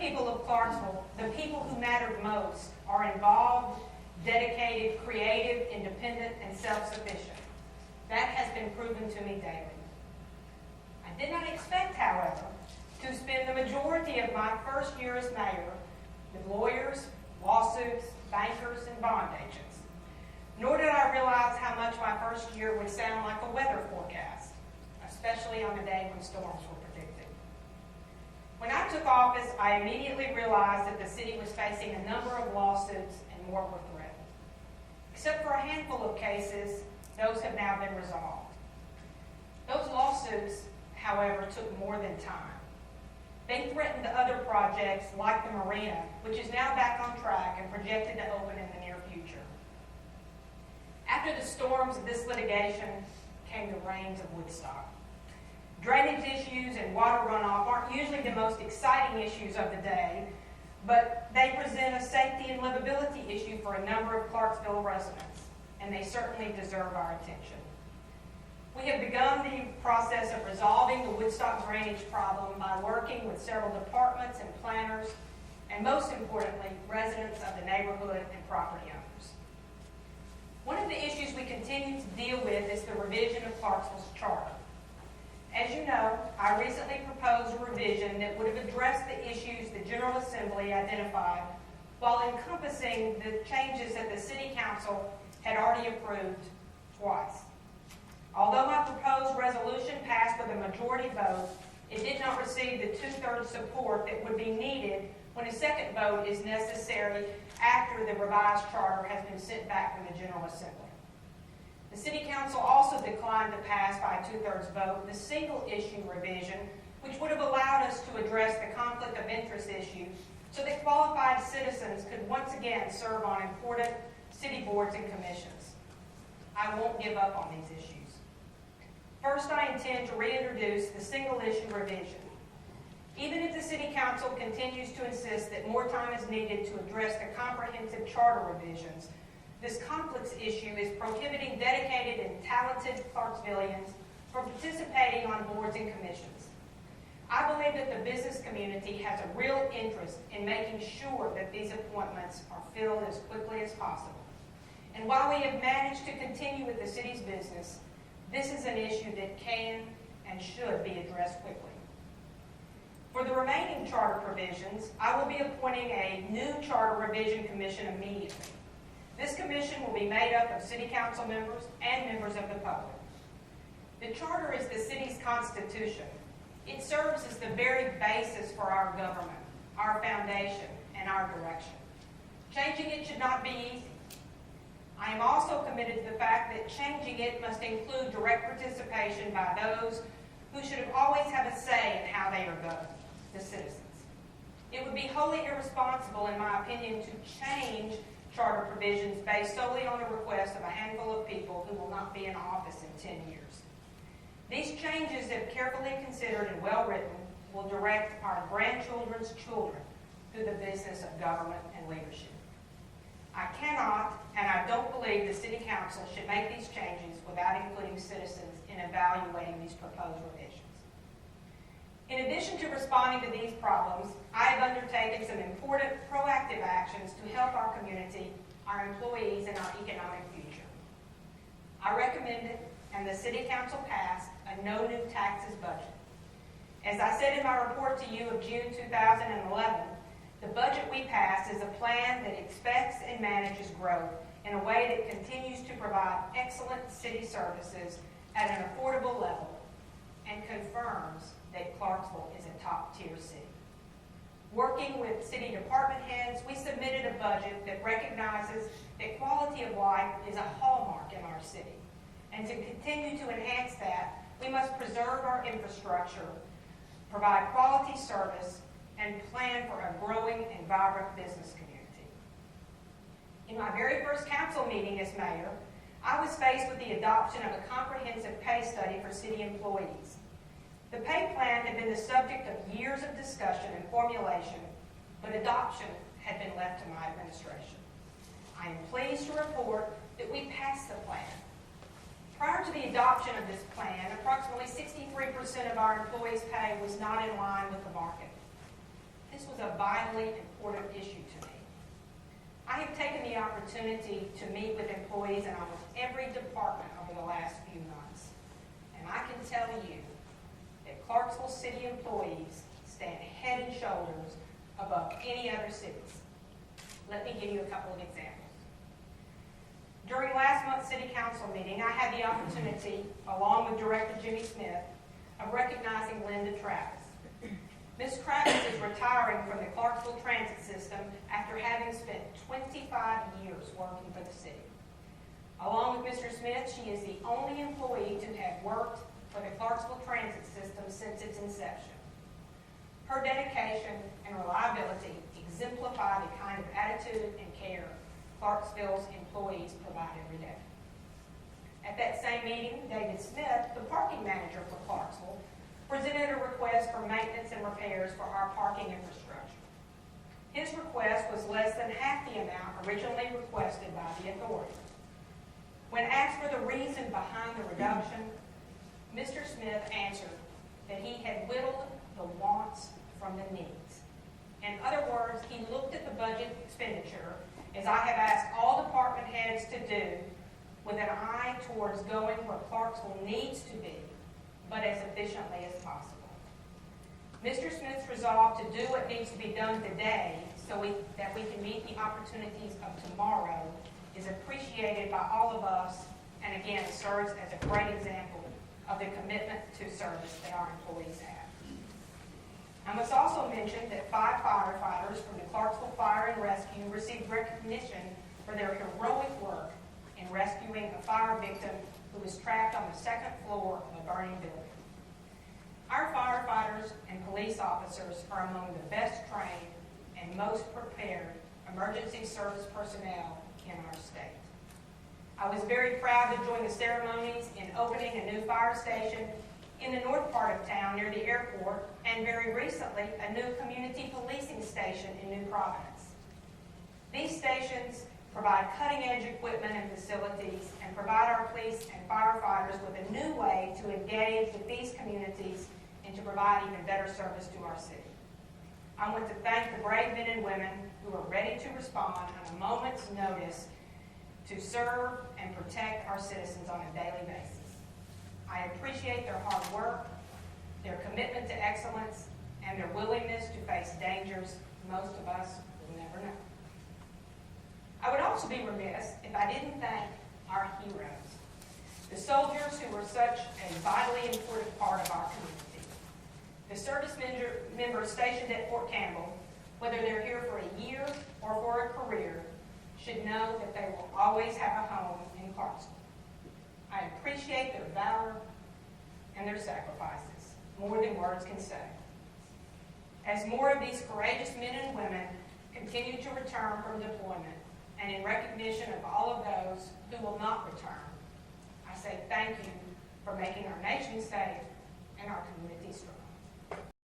people of Clarksville, the people who mattered most, are involved, dedicated, creative, independent, and self-sufficient. That has been proven to me daily. I did not expect, however, to spend the majority of my first year as mayor with lawyers, lawsuits, bankers, and bond agents. Nor did I realize how much my first year would sound like a weather forecast, especially on a day when storms were predicted. When I took office, I immediately realized that the city was facing a number of lawsuits and more were threatened. Except for a handful of cases, those have now been resolved. Those lawsuits, however, took more than time. They threatened other projects like the marina, which is now back on track and projected to open in the near future. After the storms of this litigation came the rains of Woodstock. Drainage issues and water runoff aren't usually the most exciting issues of the day, but they present a safety and livability issue for a number of Clarksville residents, and they certainly deserve our attention. We have begun the process of resolving the Woodstock drainage problem by working with several departments and planners, and most importantly, residents of the neighborhood and property owners. One of the issues we continue to deal with is the revision of Clarksville's charter. As you know, I recently proposed a revision that would have addressed the issues the General Assembly identified while encompassing the changes that the City Council had already approved twice. Although my proposed resolution passed with a majority vote, it did not receive the two-thirds support that would be needed when a second vote is necessary after the revised charter has been sent back from the General Assembly. The City Council also declined to pass by a two-thirds vote the single-issue revision, which would have allowed us to address the conflict of interest issue so that qualified citizens could once again serve on important city boards and commissions. I won't give up on these issues. First, I intend to reintroduce the single-issue revision. Even if the City Council continues to insist that more time is needed to address the comprehensive charter revisions, this conflicts issue is prohibiting dedicated and talented Clarksvillians from participating on boards and commissions. I believe that the business community has a real interest in making sure that these appointments are filled as quickly as possible. And while we have managed to continue with the city's business, this is an issue that can and should be addressed quickly. For the remaining charter provisions, I will be appointing a new charter revision commission immediately. This commission will be made up of City Council members and members of the public. The charter is the city's constitution. It serves as the very basis for our government, our foundation, and our direction. Changing it should not be easy. I am also committed to the fact that changing it must include direct participation by those who should have always had a say in how they are governed, the citizens. It would be wholly irresponsible, in my opinion, to change charter provisions based solely on the request of a handful of people who will not be in office in 10 years. These changes, if carefully considered and well written, will direct our grandchildren's children through the business of government and leadership. I cannot, and I don't believe the City Council should make these changes without including citizens in evaluating these proposed revisions. In addition to responding to these problems, I have undertaken some important proactive actions to help our community, our employees, and our economic future. I recommended, and the City Council passed, a no new taxes budget. As I said in my report to you of June 2011, the budget we passed is a plan that expects and manages growth in a way that continues to provide excellent city services at an affordable level and confirms that Clarksville is a top-tier city. Working with city department heads, we submitted a budget that recognizes that quality of life is a hallmark in our city. And to continue to enhance that, we must preserve our infrastructure, provide quality service, and plan for a growing and vibrant business community. In my very first council meeting as mayor, I was faced with the adoption of a comprehensive pay study for city employees. The pay plan had been the subject of years of discussion and formulation, but adoption had been left to my administration. I am pleased to report that we passed the plan. Prior to the adoption of this plan, approximately 63% of our employees' pay was not in line with the market. This was a vital vitally important issue to me. I have taken the opportunity to meet with employees in almost every department over the last few months, and I can tell you that Clarksville City employees stand head and shoulders above any other cities. Let me give you a couple of examples. During last month's City Council meeting, I had the opportunity, along with Director Jimmy Smith, of recognizing Linda Travis. Ms. Travis is retiring from the Clarksville Transit System after having spent 25 years working for the city. Along with Mr. Smith, she is the only employee to have worked for the Clarksville Transit System since its inception. Her dedication and reliability exemplify the kind of attitude and care Clarksville's employees provide every day. At that same meeting, David Smith, the parking manager for Clarksville, presented a request for maintenance and repairs for our parking infrastructure. His request was less than half the amount originally requested by the authority. When asked for the reason behind the reduction, Mr. Smith answered that he had whittled the wants from the needs. In other words, he looked at the budget expenditure, as I have asked all department heads to do, with an eye towards going where Clarksville needs to be, but as efficiently as possible. Mr. Smith's resolve to do what needs to be done today so that we can meet the opportunities of tomorrow is appreciated by all of us, and again serves as a great example of the commitment to service that our employees have. I must also mention that 5 firefighters from the Clarksville Fire and Rescue received recognition for their heroic work in rescuing a fire victim who was trapped on the second floor of a burning building. Our firefighters and police officers are among the best trained and most prepared emergency service personnel in our state. I was very proud to join the ceremonies in opening a new fire station in the north part of town near the airport, and very recently, a new community policing station in New Providence. These stations provide cutting-edge equipment and facilities, and provide our police and firefighters with a new way to engage with these communities and to provide even better service to our city. I want to thank the brave men and women who are ready to respond on a moment's notice to serve and protect our citizens on a daily basis. I appreciate their hard work, their commitment to excellence, and their willingness to face dangers most of us will never know. I would also be remiss if I didn't thank our heroes, the soldiers who were such a vitally important part of our community. The service members stationed at Fort Campbell, whether they're here for a year or for a career, should know that they will always have a home in Clarksville. I appreciate their valor and their sacrifices, more than words can say. As more of these courageous men and women continue to return from deployment, and in recognition of all of those who will not return, I say thank you for making our nation safe and our community strong.